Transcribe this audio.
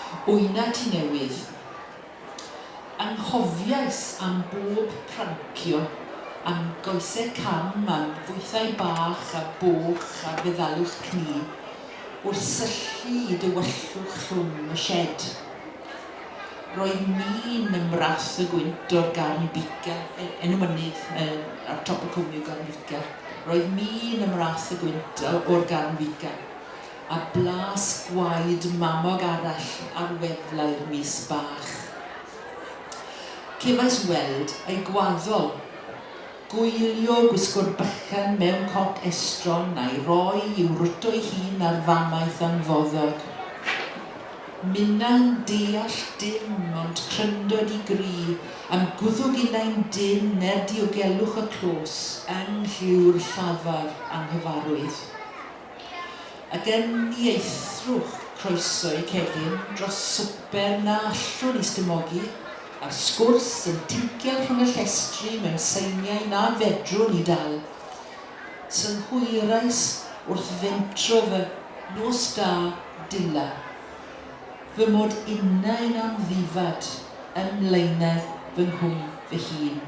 Wyna Ty Newydd. Anghofiais am bob prancio, am goesau cam, am fwythau bach a boch a feddalwch cni, wrth syllu i dywyllwch llwm y shed. Roedd mi'n ymrath y gwynt o'r garn bica, enw mynydd ar top y cwmni o garn bica. Roedd mi'n ymrath y gwynt o'r garn bica, a blas gwaed mamog arall ar weflau'r mis bach. Cefais weld ei gwaddol, gwylio gwisgo'r bychan mewn cot estron a'i roi i'w rwto'i hun ar famaeth anfoddog. Minna'n deall dim ond cryndod i gri am gwddwg unau'n dyn er diogelwch y clos yng nghliw'r llafar anghyfarwydd. Ac yn ieithrwch croeso i cegin dros swper na allwn i stymogi, a'r sgwrs yn tinciel rhwng y llestri mewn seiniau na fedrwn i dal. Sy'n hwyrais wrth fentro fy nos da dila. Fy mod unain am ddifad ymlaenedd fy nghwm fy hun.